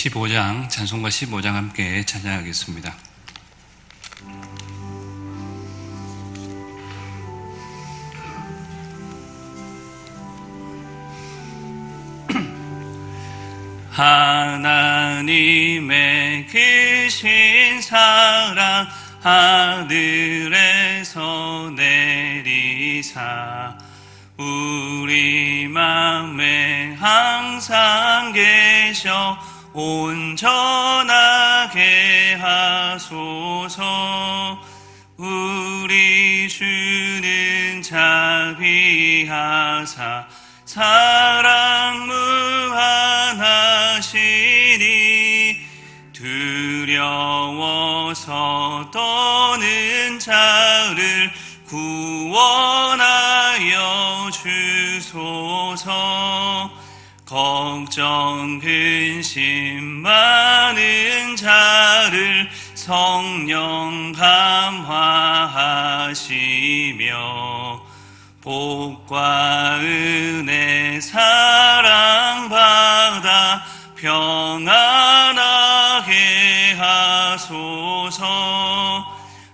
15장, 찬송가 15장 함께 찬양하겠습니다. 하나님의 크신 사랑 하늘에서 내리사 우리 맘에 항상 계셔 온전하게 하소서. 우리 주는 자비하사 사랑 무한하시니 두려워서 떠는 자를 구원하여 주소서. 걱정 근심 많은 자를 성령 감화하시며 복과 은혜 사랑받아 평안하게 하소서.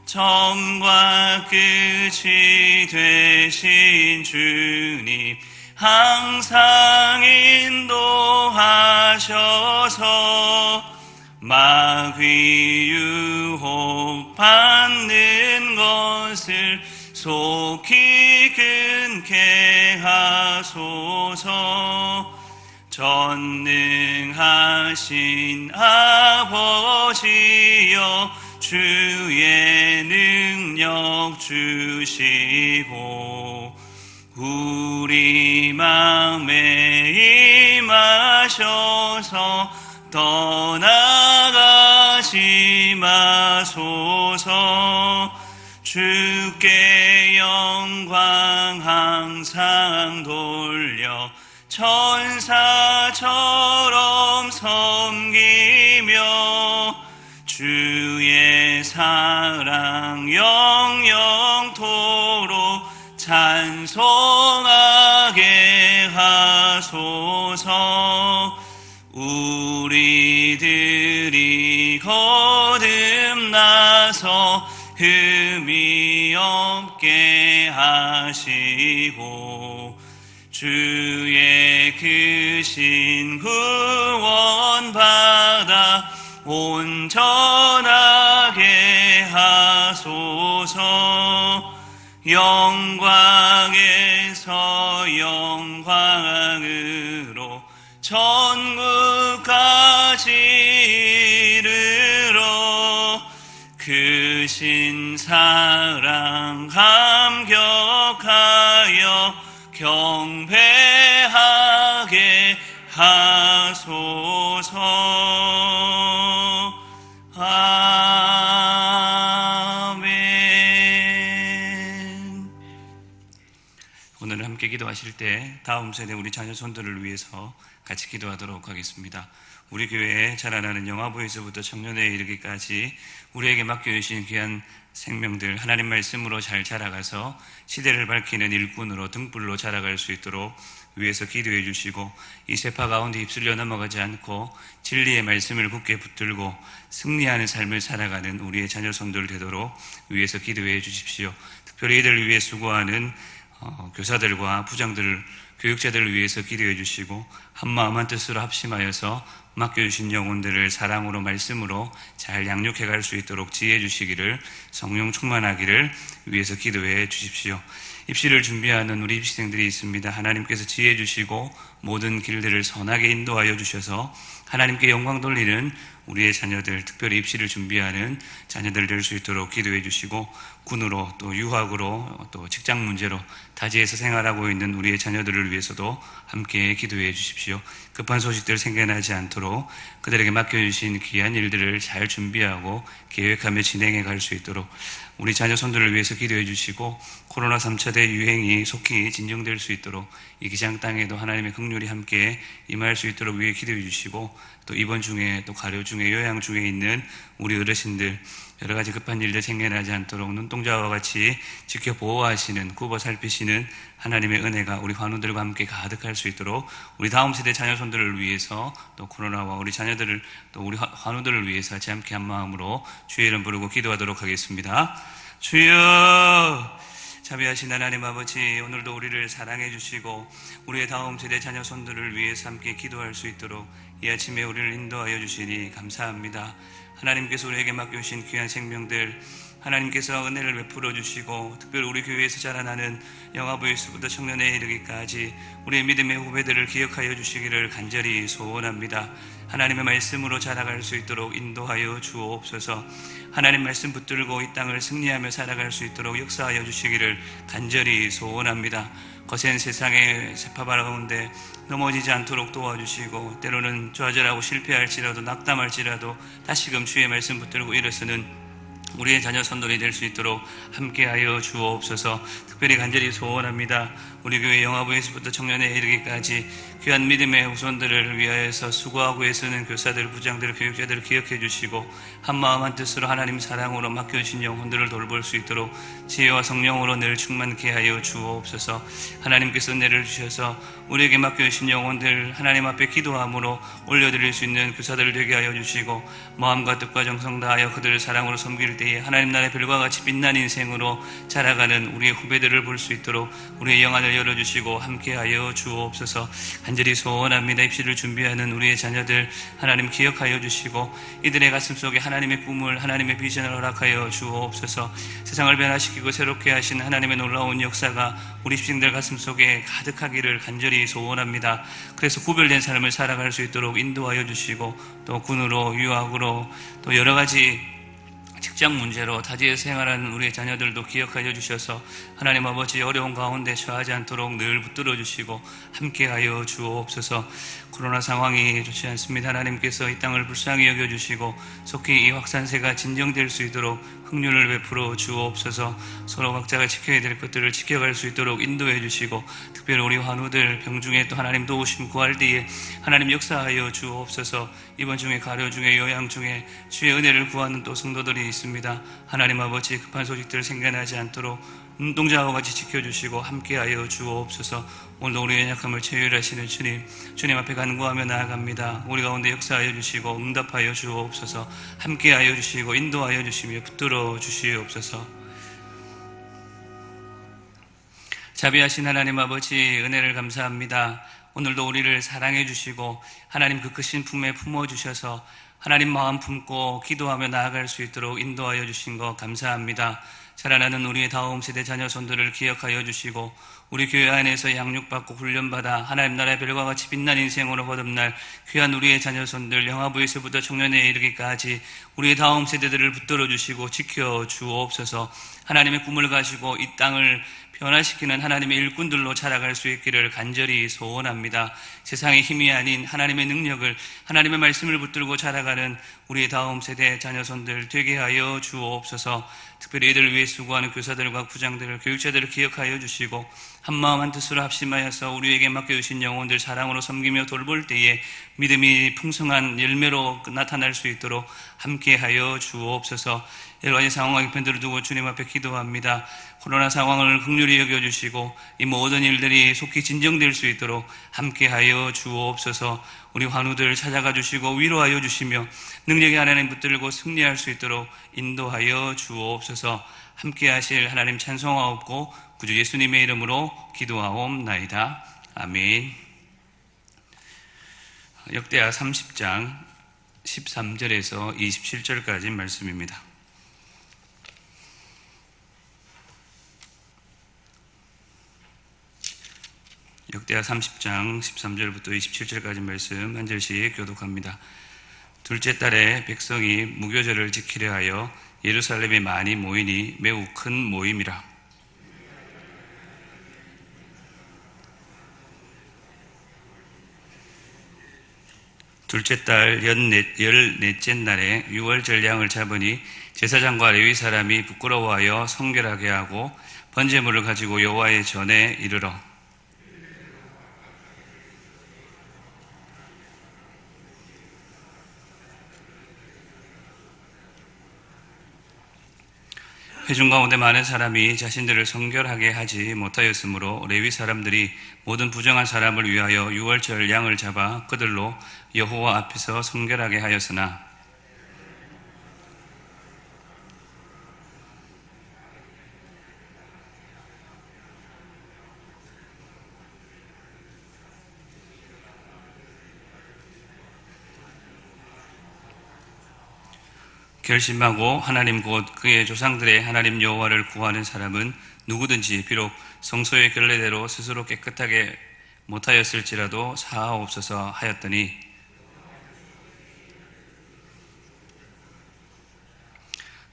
처음과 끝이 되신 주님 항상 인도하셔서 마귀 유혹 받는 것을 속히 끊게 하소서. 전능하신 아버지여 주의 능력 주시고 우리 마음에 임하셔서 떠나가지 마소서. 주께 영광 항상 돌려 천사처럼 섬기며 주의 사랑 영영토록 찬송하게 하소서. 우리들이 거듭나서 흠이 없게 하시고 주의 크신 구원 받아 온전하게 하소서. 영광에서 영광으로 천국까지 이르러 크신 사랑 감격하여 경배하게 하소서. 아멘. 오늘 함께 기도하실 때 다음 세대 우리 자녀 손들을 위해서 같이 기도하도록 하겠습니다. 우리 교회에 자라나는 영아부에서부터 청년회에 이르기까지 우리에게 맡겨주신 귀한 생명들 하나님 말씀으로 잘 자라가서 시대를 밝히는 일꾼으로 등불로 자라갈 수 있도록 위에서 기도해 주시고 이 세파 가운데 휩쓸려 넘어가지 않고 진리의 말씀을 굳게 붙들고 승리하는 삶을 살아가는 우리의 자녀 손들 되도록 위에서 기도해 주십시오. 특별히 이들을 위해 수고하는 교사들과 부장들, 교육자들을 위해서 기도해 주시고 한마음 한뜻으로 합심하여서 맡겨주신 영혼들을 사랑으로 말씀으로 잘 양육해 갈 수 있도록 지혜해 주시기를, 성령 충만하기를 위해서 기도해 주십시오. 입시를 준비하는 우리 입시생들이 있습니다. 하나님께서 지혜해 주시고 모든 길들을 선하게 인도하여 주셔서 하나님께 영광 돌리는 우리의 자녀들, 특별히 입시를 준비하는 자녀들 될 수 있도록 기도해 주시고 군으로 또 유학으로 또 직장 문제로 타지에서 생활하고 있는 우리의 자녀들을 위해서도 함께 기도해 주십시오. 급한 소식들 생겨나지 않도록 그들에게 맡겨주신 귀한 일들을 잘 준비하고 계획하며 진행해 갈 수 있도록 우리 자녀 손들을 위해서 기도해 주시고 코로나 3차 대유행이 속히 진정될 수 있도록 이 기장 땅에도 하나님의 긍휼이 함께 임할 수 있도록 위해 기도해 주시고 또 입원 중에 또 가료 중에 요양 중에 있는 우리 어르신들 여러 가지 급한 일들 생겨나지 않도록 눈동자와 같이 지켜 보호하시는, 굽어 살피시는 하나님의 은혜가 우리 환우들과 함께 가득할 수 있도록 우리 다음 세대 자녀손들을 위해서 또 코로나와 우리 자녀들을 또 우리 환우들을 위해서 같이 함께 한 마음으로 주의 이름 부르고 기도하도록 하겠습니다. 주여, 자비하신 하나님 아버지, 오늘도 우리를 사랑해 주시고 우리의 다음 세대 자녀손들을 위해서 함께 기도할 수 있도록 이 아침에 우리를 인도하여 주시니 감사합니다. 하나님께서 우리에게 맡겨주신 귀한 생명들, 하나님께서 은혜를 베풀어 주시고 특별히 우리 교회에서 자라나는 영아부에서부터 청년에 이르기까지 우리의 믿음의 후배들을 기억하여 주시기를 간절히 소원합니다. 하나님의 말씀으로 자라갈 수 있도록 인도하여 주옵소서. 하나님 말씀 붙들고 이 땅을 승리하며 살아갈 수 있도록 역사하여 주시기를 간절히 소원합니다. 거센 세상의 세파발 가운데 넘어지지 않도록 도와주시고 때로는 좌절하고 실패할지라도 낙담할지라도 다시금 주의 말씀 붙들고 일어서는 우리의 자녀손들이 될 수 있도록 함께하여 주옵소서. 특별히 간절히 소원합니다. 우리 교회 영아부에서부터 청년에 이르기까지 귀한 믿음의 후손들을 위하여서 수고하고 애쓰는 교사들, 부장들, 교육자들을 기억해 주시고 한마음 한뜻으로 하나님 사랑으로 맡겨주신 영혼들을 돌볼 수 있도록 지혜와 성령으로 늘 충만케 하여 주옵소서. 하나님께서 은혜를 주셔서 우리에게 맡겨주신 영혼들 하나님 앞에 기도함으로 올려드릴 수 있는 교사들 되게 하여 주시고 마음과 뜻과 정성 다하여 그들을 사랑으로 섬길 때에 하나님 나라의 별과 같이 빛난 인생으로 자라가는 우리의 후배들을 볼 수 있도록 우리의 영안을 열어주시고 함께하여 주옵소서. 간절히 소원합니다. 입시를 준비하는 우리의 자녀들 하나님 기억하여 주시고 이들의 가슴 속에 하나님의 꿈을, 하나님의 비전을 허락하여 주옵소서. 세상을 변화시키고 새롭게 하신 하나님의 놀라운 역사가 우리 입신들 가슴 속에 가득하기를 간절히 소원합니다. 그래서 구별된 삶을 살아갈 수 있도록 인도하여 주시고 또 군으로, 유학으로, 또 여러 가지 직장 문제로 타지에서 생활하는 우리의 자녀들도 기억하여 주셔서 하나님 아버지 어려운 가운데 처하지 않도록 늘 붙들어 주시고 함께하여 주옵소서. 코로나 상황이 좋지 않습니다. 하나님께서 이 땅을 불쌍히 여겨주시고 속히 이 확산세가 진정될 수 있도록 긍휼을 베풀어 주옵소서. 서로 각자가 지켜야 될 것들을 지켜갈 수 있도록 인도해 주시고 특별히 우리 환우들 병중에 또 하나님 도우심 구할 때에 하나님 역사하여 주옵소서. 이번 중에 가료 중에 요양 중에 주의 은혜를 구하는 또 성도들이 있습니다. 하나님 아버지 급한 소식들 생겨나지 않도록 눈동자와 같이 지켜주시고 함께하여 주옵소서. 오늘도 우리의 연약함을 체휼하시는 주님 앞에 간구하며 나아갑니다. 우리 가운데 역사하여 주시고 응답하여 주옵소서. 함께하여 주시고 인도하여 주시며 붙들어 주시옵소서. 자비하신 하나님 아버지 은혜를 감사합니다. 오늘도 우리를 사랑해 주시고 하나님 그 크신 품에 품어주셔서 하나님 마음 품고 기도하며 나아갈 수 있도록 인도하여 주신 것 감사합니다. 자라나는 우리의 다음 세대 자녀손들을 기억하여 주시고 우리 교회 안에서 양육받고 훈련받아 하나님 나라의 별과 같이 빛난 인생으로 거듭날 귀한 우리의 자녀손들 영아부에서부터 청년에 이르기까지 우리의 다음 세대들을 붙들어 주시고 지켜 주옵소서. 하나님의 꿈을 가지고 이 땅을 변화시키는 하나님의 일꾼들로 자라갈 수 있기를 간절히 소원합니다. 세상의 힘이 아닌 하나님의 능력을, 하나님의 말씀을 붙들고 자라가는 우리의 다음 세대 자녀손들 되게 하여 주옵소서. 특별히 이들을 위해 수고하는 교사들과 부장들, 교육자들을 기억하여 주시고 한마음 한뜻으로 합심하여서 우리에게 맡겨주신 영혼들 사랑으로 섬기며 돌볼 때에 믿음이 풍성한 열매로 나타날 수 있도록 함께하여 주옵소서. 여러 가지 상황과 형편들을 두고 주님 앞에 기도합니다. 코로나 상황을 긍휼히 여겨주시고 이 모든 일들이 속히 진정될 수 있도록 함께하여 주옵소서. 우리 환우들 찾아가 주시고 위로하여 주시며 능력의 하나님 붙들고 승리할 수 있도록 인도하여 주옵소서. 함께하실 하나님 찬송하옵고 구주 예수님의 이름으로 기도하옵나이다. 아멘. 역대하 30장 13절에서 27절까지 말씀입니다. 역대하 30장 13절부터 27절까지 말씀 한 절씩 교독합니다. 둘째 달에 백성이 무교절을 지키려 하여 예루살렘에 많이 모이니 매우 큰 모임이라. 둘째 달 14째 날에 6월 절량을 잡으니 제사장과 레위 사람이 부끄러워하여 성결하게 하고 번제물을 가지고 여호와의 전에 이르러 회중 가운데 많은 사람이 자신들을 성결하게 하지 못하였으므로 레위 사람들이 모든 부정한 사람을 위하여 유월절 양을 잡아 그들로 여호와 앞에서 성결하게 하였으나 결심하고 하나님 곧 그의 조상들의 하나님 여호와를 구하는 사람은 누구든지 비록 성소의 결례대로 스스로 깨끗하게 못하였을지라도 사하옵소서 하였더니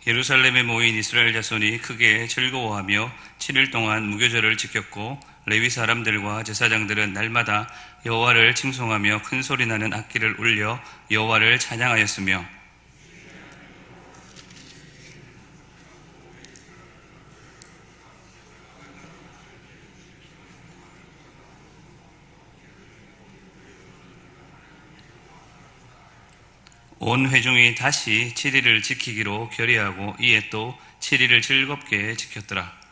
예루살렘에 모인 이스라엘 자손이 크게 즐거워하며 7일 동안 무교절을 지켰고 레위 사람들과 제사장들은 날마다 여호와를 칭송하며 큰 소리 나는 악기를 울려 여호와를 찬양하였으며 온 회중이 다시 7일을 지키기로 결의하고 이에 또 7일을 즐겁게 지켰더라.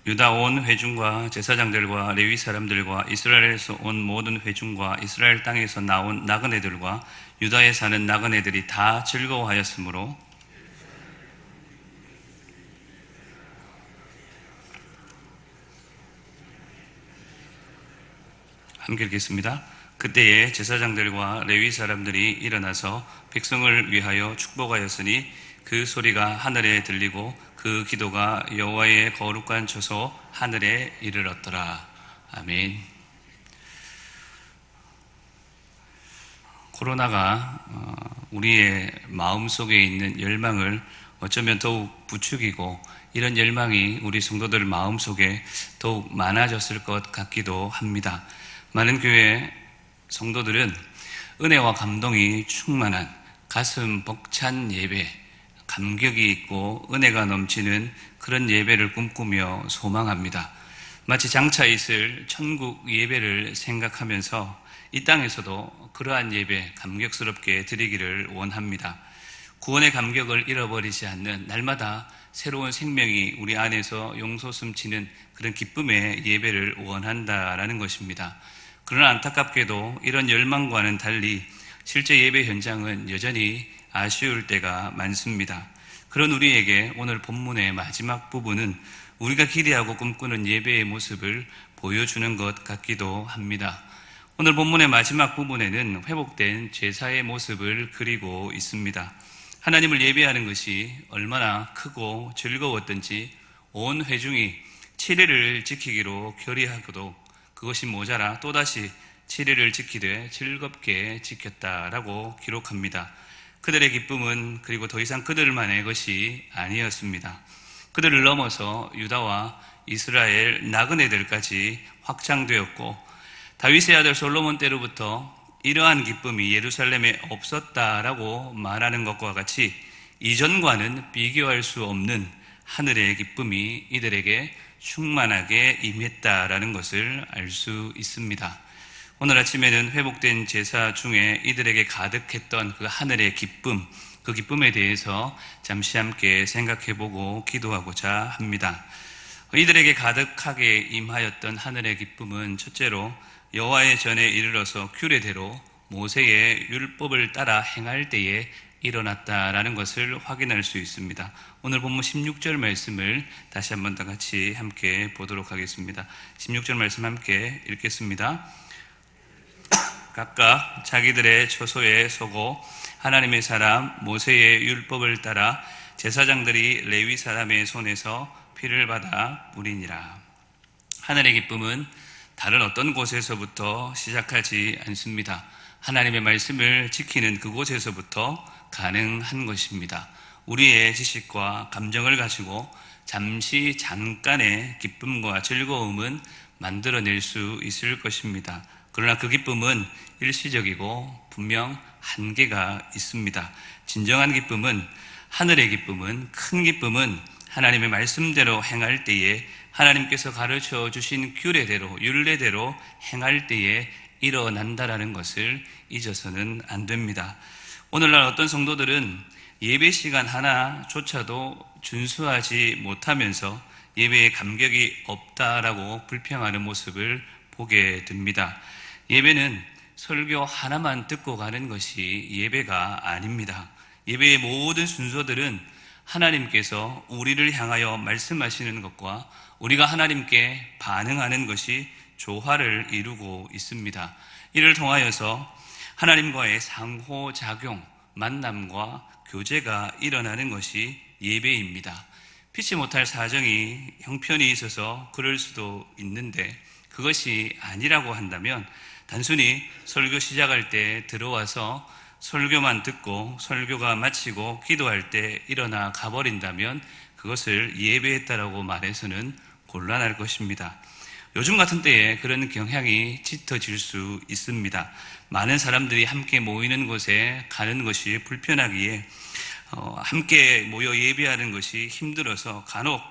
유다 온 회중과 제사장들과 레위 사람들과 이스라엘에서 온 모든 회중과 이스라엘 땅에서 나온 나그네들과 유다에 사는 나그네들이 다 즐거워하였으므로 함께 읽겠습니다. 그때에 제사장들과 레위 사람들이 일어나서 백성을 위하여 축복하였으니 그 소리가 하늘에 들리고 그 기도가 여호와의 거룩한 처소 하늘에 이르렀더라. 아멘. 코로나가 우리의 마음속에 있는 열망을 어쩌면 더욱 부추기고 이런 열망이 우리 성도들 마음속에 더욱 많아졌을 것 같기도 합니다. 많은 교회 성도들은 은혜와 감동이 충만한 가슴 벅찬 예배, 감격이 있고 은혜가 넘치는 그런 예배를 꿈꾸며 소망합니다. 마치 장차 있을 천국 예배를 생각하면서 이 땅에서도 그러한 예배 감격스럽게 드리기를 원합니다. 구원의 감격을 잃어버리지 않는 날마다 새로운 생명이 우리 안에서 용솟음치는 그런 기쁨의 예배를 원한다라는 것입니다. 그러나 안타깝게도 이런 열망과는 달리 실제 예배 현장은 여전히 아쉬울 때가 많습니다. 그런 우리에게 오늘 본문의 마지막 부분은 우리가 기대하고 꿈꾸는 예배의 모습을 보여주는 것 같기도 합니다. 오늘 본문의 마지막 부분에는 회복된 제사의 모습을 그리고 있습니다. 하나님을 예배하는 것이 얼마나 크고 즐거웠던지 온 회중이 7일을 지키기로 결의하고도 그것이 모자라 또다시 7일을 지키되 즐겁게 지켰다라고 기록합니다. 그들의 기쁨은 그리고 더 이상 그들만의 것이 아니었습니다. 그들을 넘어서 유다와 이스라엘 나그네들까지 확장되었고 다윗의 아들 솔로몬 때로부터 이러한 기쁨이 예루살렘에 없었다라고 말하는 것과 같이 이전과는 비교할 수 없는 하늘의 기쁨이 이들에게 충만하게 임했다라는 것을 알 수 있습니다. 오늘 아침에는 회복된 제사 중에 이들에게 가득했던 그 하늘의 기쁨, 그 기쁨에 대해서 잠시 함께 생각해보고 기도하고자 합니다. 이들에게 가득하게 임하였던 하늘의 기쁨은 첫째로 여호와의 전에 이르러서 규례대로 모세의 율법을 따라 행할 때에 일어났다라는 것을 확인할 수 있습니다. 오늘 본문 16절 말씀을 다시 한번 다 같이 함께 보도록 하겠습니다. 16절 말씀 함께 읽겠습니다. 각각 자기들의 처소에 서고 하나님의 사람 모세의 율법을 따라 제사장들이 레위 사람의 손에서 피를 받아 뿌리니라. 하늘의 기쁨은 다른 어떤 곳에서부터 시작하지 않습니다. 하나님의 말씀을 지키는 그곳에서부터 가능한 것입니다. 우리의 지식과 감정을 가지고 잠깐의 기쁨과 즐거움은 만들어낼 수 있을 것입니다. 그러나 그 기쁨은 일시적이고 분명 한계가 있습니다. 진정한 기쁨은, 하늘의 기쁨은, 큰 기쁨은 하나님의 말씀대로 행할 때에 하나님께서 가르쳐 주신 규례대로 율례대로 행할 때에 일어난다라는 것을 잊어서는 안 됩니다. 오늘날 어떤 성도들은 예배 시간 하나조차도 준수하지 못하면서 예배에 감격이 없다라고 불평하는 모습을 보게 됩니다. 예배는 설교 하나만 듣고 가는 것이 예배가 아닙니다. 예배의 모든 순서들은 하나님께서 우리를 향하여 말씀하시는 것과 우리가 하나님께 반응하는 것이 조화를 이루고 있습니다. 이를 통하여서 하나님과의 상호작용, 만남과 교제가 일어나는 것이 예배입니다. 피치 못할 사정이 형편이 있어서 그럴 수도 있는데 그것이 아니라고 한다면 단순히 설교 시작할 때 들어와서 설교만 듣고 설교가 마치고 기도할 때 일어나 가버린다면 그것을 예배했다라고 말해서는 곤란할 것입니다. 요즘 같은 때에 그런 경향이 짙어질 수 있습니다. 많은 사람들이 함께 모이는 곳에 가는 것이 불편하기에 함께 모여 예배하는 것이 힘들어서 간혹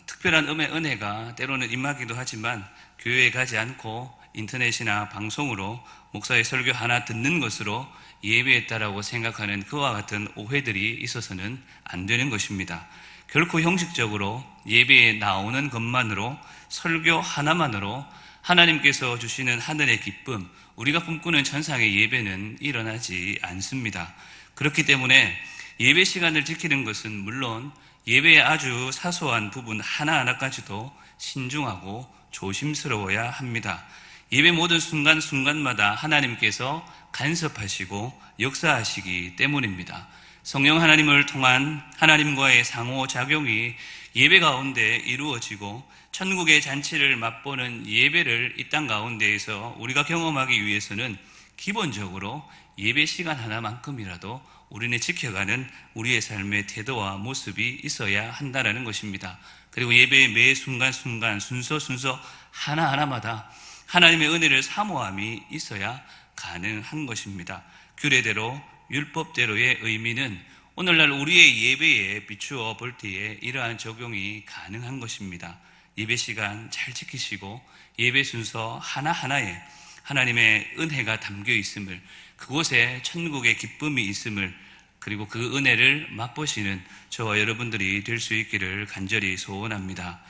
특별한 음의 은혜가 때로는 임하기도 하지만 교회에 가지 않고 인터넷이나 방송으로 목사의 설교 하나 듣는 것으로 예배했다라고 생각하는 그와 같은 오해들이 있어서는 안 되는 것입니다. 결코 형식적으로 예배에 나오는 것만으로 설교 하나만으로 하나님께서 주시는 하늘의 기쁨, 우리가 꿈꾸는 천상의 예배는 일어나지 않습니다. 그렇기 때문에 예배 시간을 지키는 것은 물론 예배의 아주 사소한 부분 하나하나까지도 신중하고 조심스러워야 합니다. 예배 모든 순간순간마다 하나님께서 간섭하시고 역사하시기 때문입니다. 성령 하나님을 통한 하나님과의 상호작용이 예배 가운데 이루어지고 천국의 잔치를 맛보는 예배를 이 땅 가운데에서 우리가 경험하기 위해서는 기본적으로 예배 시간 하나만큼이라도 우리는 지켜가는 우리의 삶의 태도와 모습이 있어야 한다는 것입니다. 그리고 예배의 매 순간순간 순서 하나하나마다 하나님의 은혜를 사모함이 있어야 가능한 것입니다. 규례대로 율법대로의 의미는 오늘날 우리의 예배에 비추어 볼 때에 이러한 적용이 가능한 것입니다. 예배 시간 잘 지키시고 예배 순서 하나하나에 하나님의 은혜가 담겨 있음을, 그곳에 천국의 기쁨이 있음을, 그리고 그 은혜를 맛보시는 저와 여러분들이 될 수 있기를 간절히 소원합니다.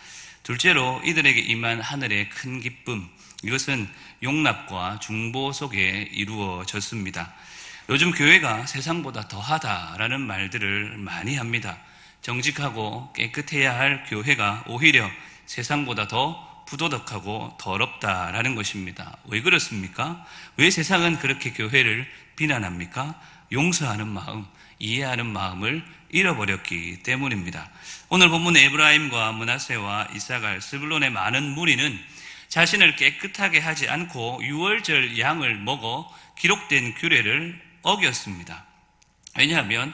둘째로 이들에게 임한 하늘의 큰 기쁨, 이것은 용납과 중보 속에 이루어졌습니다. 요즘 교회가 세상보다 더하다라는 말들을 많이 합니다. 정직하고 깨끗해야 할 교회가 오히려 세상보다 더 부도덕하고 더럽다라는 것입니다. 왜 그렇습니까? 왜 세상은 그렇게 교회를 비난합니까? 용서하는 마음, 이해하는 마음을 잃어버렸기 때문입니다. 오늘 본문의 에브라임과 므낫세와 이사갈, 스불론의 많은 무리는 자신을 깨끗하게 하지 않고 유월절 양을 먹어 기록된 규례를 어겼습니다. 왜냐하면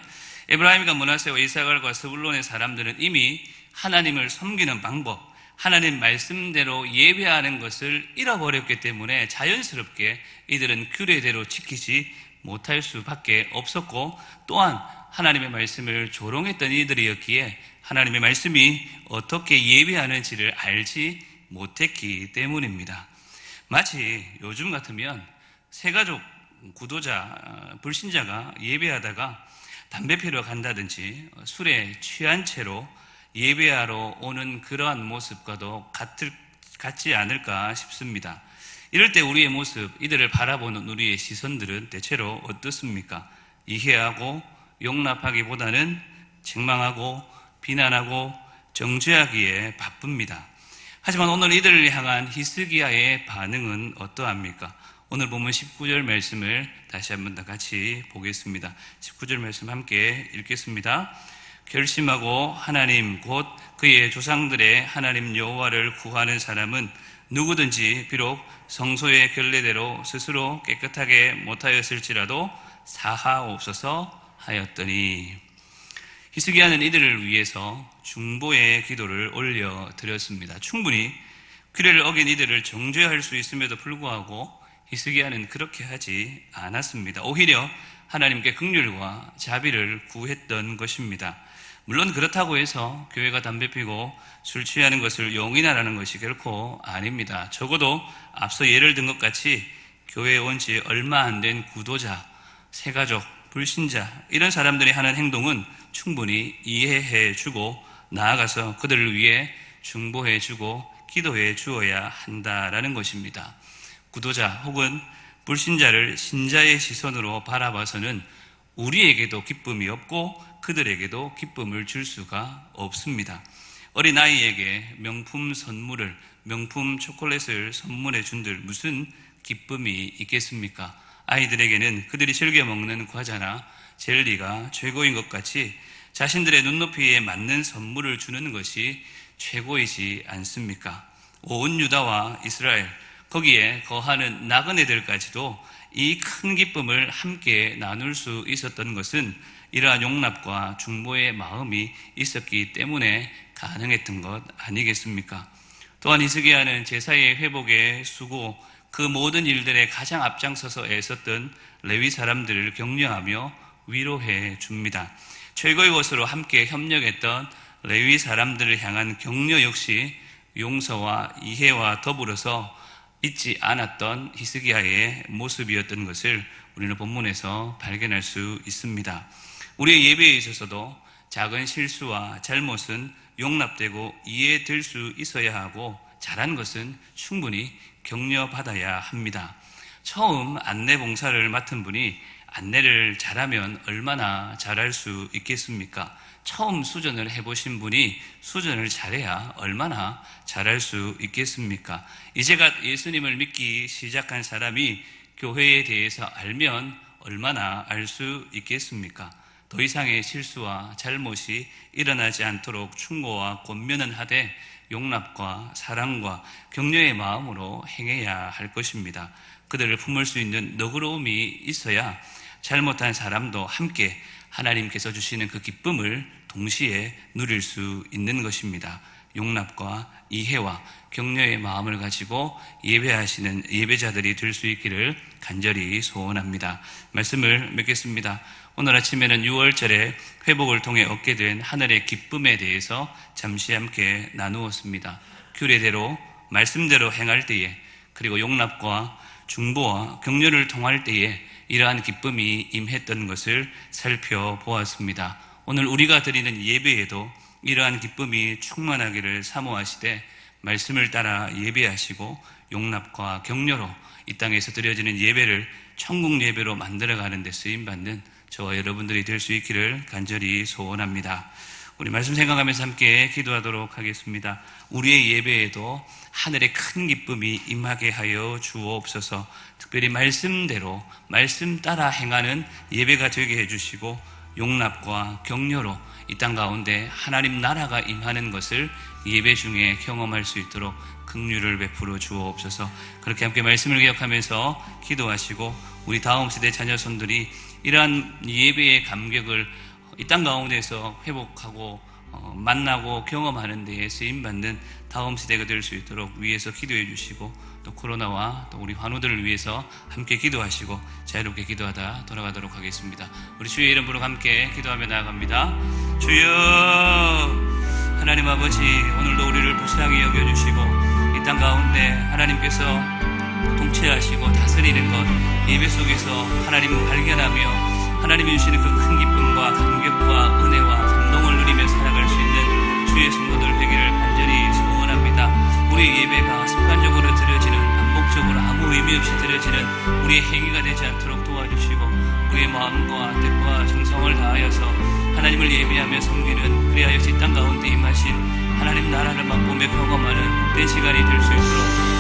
에브라임과 므낫세와 이사갈과 스불론의 사람들은 이미 하나님을 섬기는 방법, 하나님 말씀대로 예배하는 것을 잃어버렸기 때문에 자연스럽게 이들은 규례대로 지키지 못할 수밖에 없었고, 또한 하나님의 말씀을 조롱했던 이들이었기에 하나님의 말씀이 어떻게 예배하는지를 알지 못했기 때문입니다. 마치 요즘 같으면 새가족 구도자, 불신자가 예배하다가 담배 피러 간다든지 술에 취한 채로 예배하러 오는 그러한 모습과도 같지 않을까 싶습니다. 이럴 때 우리의 모습, 이들을 바라보는 우리의 시선들은 대체로 어떻습니까? 이해하고 용납하기보다는 책망하고 비난하고 정죄하기에 바쁩니다. 하지만 오늘 이들을 향한 히스기야의 반응은 어떠합니까? 오늘 본문 19절 말씀을 다시 한번 다 같이 보겠습니다. 19절 말씀 함께 읽겠습니다. 결심하고 하나님 곧 그의 조상들의 하나님 여호와를 구하는 사람은 누구든지 비록 성소의 결례대로 스스로 깨끗하게 못하였을지라도 사하옵소서 하였더니, 히스기야는 이들을 위해서 중보의 기도를 올려드렸습니다. 충분히 규례를 어긴 이들을 정죄할 수 있음에도 불구하고 히스기야는 그렇게 하지 않았습니다. 오히려 하나님께 긍휼과 자비를 구했던 것입니다. 물론 그렇다고 해서 교회가 담배 피고 술 취하는 것을 용인하라는 것이 결코 아닙니다. 적어도 앞서 예를 든 것 같이 교회에 온 지 얼마 안 된 구도자, 새가족, 불신자 이런 사람들이 하는 행동은 충분히 이해해 주고 나아가서 그들을 위해 중보해 주고 기도해 주어야 한다라는 것입니다. 구도자 혹은 불신자를 신자의 시선으로 바라봐서는 우리에게도 기쁨이 없고 그들에게도 기쁨을 줄 수가 없습니다. 어린아이에게 명품 선물을, 명품 초콜릿을 선물해 준들 무슨 기쁨이 있겠습니까? 아이들에게는 그들이 즐겨 먹는 과자나 젤리가 최고인 것 같이 자신들의 눈높이에 맞는 선물을 주는 것이 최고이지 않습니까? 온 유다와 이스라엘, 거기에 거하는 나그네들까지도 이 큰 기쁨을 함께 나눌 수 있었던 것은 이러한 용납과 중보의 마음이 있었기 때문에 가능했던 것 아니겠습니까? 또한 히스기야는 제사의 회복에 수고, 그 모든 일들에 가장 앞장서서 애썼던 레위 사람들을 격려하며 위로해 줍니다. 최고의 것으로 함께 협력했던 레위 사람들을 향한 격려 역시 용서와 이해와 더불어서 잊지 않았던 히스기야의 모습이었던 것을 우리는 본문에서 발견할 수 있습니다. 우리의 예배에 있어서도 작은 실수와 잘못은 용납되고 이해될 수 있어야 하고 잘한 것은 충분히 격려받아야 합니다. 처음 안내 봉사를 맡은 분이 안내를 잘하면 얼마나 잘할 수 있겠습니까? 처음 수전을 해보신 분이 수전을 잘해야 얼마나 잘할 수 있겠습니까? 이제가 예수님을 믿기 시작한 사람이 교회에 대해서 알면 얼마나 알 수 있겠습니까? 더 이상의 실수와 잘못이 일어나지 않도록 충고와 권면은 하되 용납과 사랑과 격려의 마음으로 행해야 할 것입니다. 그들을 품을 수 있는 너그러움이 있어야 잘못한 사람도 함께 하나님께서 주시는 그 기쁨을 동시에 누릴 수 있는 것입니다. 용납과 이해와 격려의 마음을 가지고 예배하시는 예배자들이 될 수 있기를 간절히 소원합니다. 말씀을 맺겠습니다. 오늘 아침에는 6월절에 회복을 통해 얻게 된 하늘의 기쁨에 대해서 잠시 함께 나누었습니다. 규례대로 말씀대로 행할 때에, 그리고 용납과 중보와 격려를 통할 때에 이러한 기쁨이 임했던 것을 살펴보았습니다. 오늘 우리가 드리는 예배에도 이러한 기쁨이 충만하기를 사모하시되 말씀을 따라 예배하시고 용납과 격려로 이 땅에서 드려지는 예배를 천국 예배로 만들어가는 데 쓰임받는 저와 여러분들이 될 수 있기를 간절히 소원합니다. 우리 말씀 생각하면서 함께 기도하도록 하겠습니다. 우리의 예배에도 하늘의 큰 기쁨이 임하게 하여 주옵소서. 특별히 말씀대로 말씀 따라 행하는 예배가 되게 해주시고 용납과 격려로 이 땅 가운데 하나님 나라가 임하는 것을 예배 중에 경험할 수 있도록 긍휼을 베풀어 주옵소서. 그렇게 함께 말씀을 기억하면서 기도하시고 우리 다음 세대 자녀손들이 이러한 예배의 감격을 이 땅 가운데서 회복하고 만나고 경험하는 데에 쓰임받는 다음 세대가 될 수 있도록 위에서 기도해 주시고, 또 코로나와 또 우리 환우들을 위해서 함께 기도하시고 자유롭게 기도하다 돌아가도록 하겠습니다. 우리 주의 이름 부르고 함께 기도하며 나아갑니다. 주여, 하나님 아버지, 오늘도 우리를 불쌍히 여겨주시고 이 땅 가운데 하나님께서 통치하시고 다스리는 것 예배 속에서 하나님을 발견하며 하나님이 주시는 그 큰 기쁨과 감격과 은혜와 감동을 누리며 살아갈 수 있는 주의 성도들 되기를 간절히 소원합니다. 우리의 예배가 습관적으로 드려지는, 반복적으로 아무 의미 없이 드려지는 우리의 행위가 되지 않도록 도와주시고 우리의 마음과 뜻과 정성을 다하여서 하나님을 예배하며 섬기는, 그리하여 이 땅 가운데 임하신 하나님 나라를 맛보며 경험하는 복된 시간이 될 수 있도록